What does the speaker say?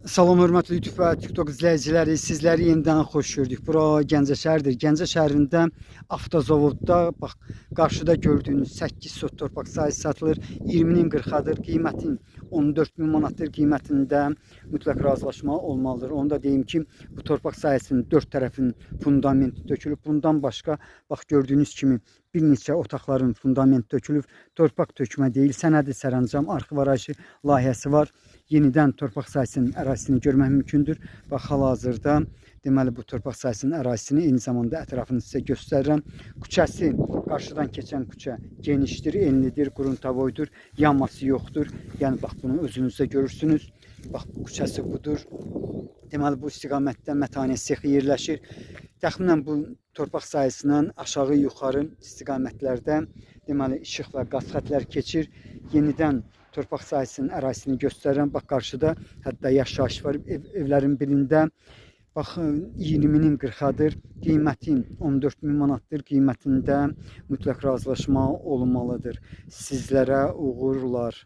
Salam hörmətli YouTube və TikTok izləyiciləri, sizləri yenidən xoş gördük. Bura Gəncə şəhəridir. Gəncə şəhərində avtozavodda bax qarşıda gördüyünüz 8 sot torpaq sahəsi satılır. 20-nin 40-adır. Qiymətin 14.000 manatdır. Qiymətində mütləq razılaşma olmalıdır. Onu da deyim ki, bu torpaq sahəsinin 4 tərəfinin fundamenti dökülüb. Bundan başqa bax gördüyünüz kimi bir neçə otaqların fundamenti dökülüb. Torpaq tökmə deyil, sənədi sərəncam, arxiv layihəsi var. Yenidən torpaq sahəsinin ərazisini görmək mümkündür. Bax, hal-hazırda deməli bu torpaq sahəsinin ərazisini eyni zamanda ətrafını sizə göstərirəm. Küçəsi, qarşıdan keçən küçə genişdir, enlidir, quruntaboydur, yanması yoxdur. Yəni bax bunu özünüz də görürsünüz. Bax bu küçəsi budur. Deməli bu istiqamətdə mətanə sexi yerləşir. Təxminən bu torpaq sahəsindən aşağı yuxarı istiqamətlərdə deməli işıq və qaz xətləri keçir. Yenidən torpaq sahəsinin ərazisini göstərirəm. Bax qarşıda hətta yaşayış var evlərin birində. Bax 20-nin 40-adır. Qiymətin 14.000 manatdır. Qiymətində mütləq razılaşma olunmalıdır. Sizlərə uğurlar.